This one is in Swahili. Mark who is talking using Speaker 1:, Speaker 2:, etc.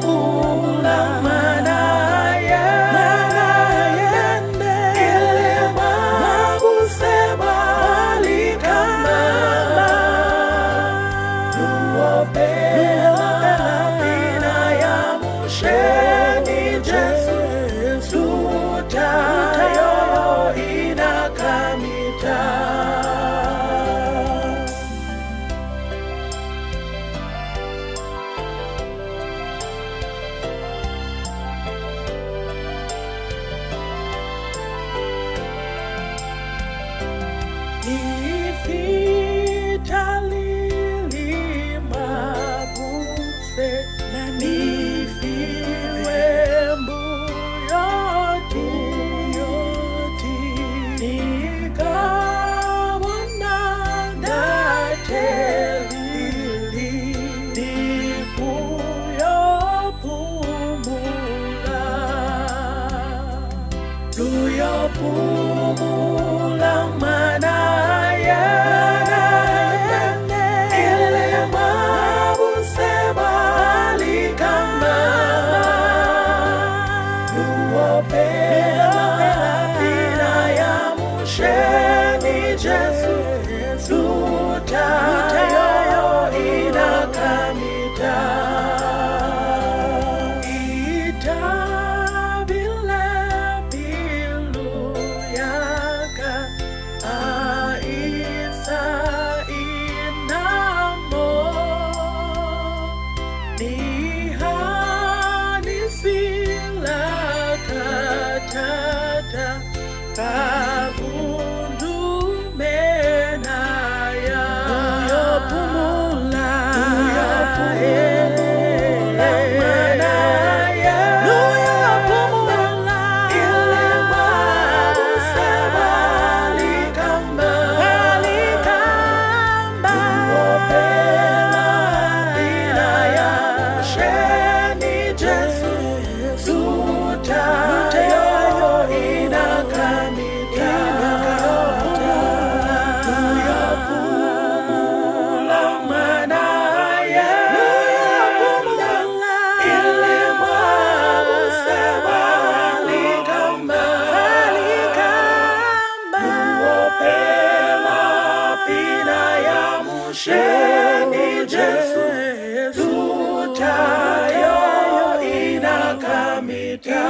Speaker 1: pula manaya ile mabuse balikamba luopela pina ya musheni Jesu sutayo inakamita. Nifitalili mabuse na nifiwe mbuyoti nikabona datelili nikuyopumula luyopumula manaya ile mabuse balikamba luopela pina ya musheni Jesu sutayo inakamita. Itabile piluyaka aisa inamo nihani sila katata kavundu menaya luyopumula manaya luyopumula ile mabuse balikamba luopela pina ya musheni Jesu sutayo inakamita. Luyopumula manaya ile mabuse balikamba luopela pina ya musheni Jesu sutayo inakamita.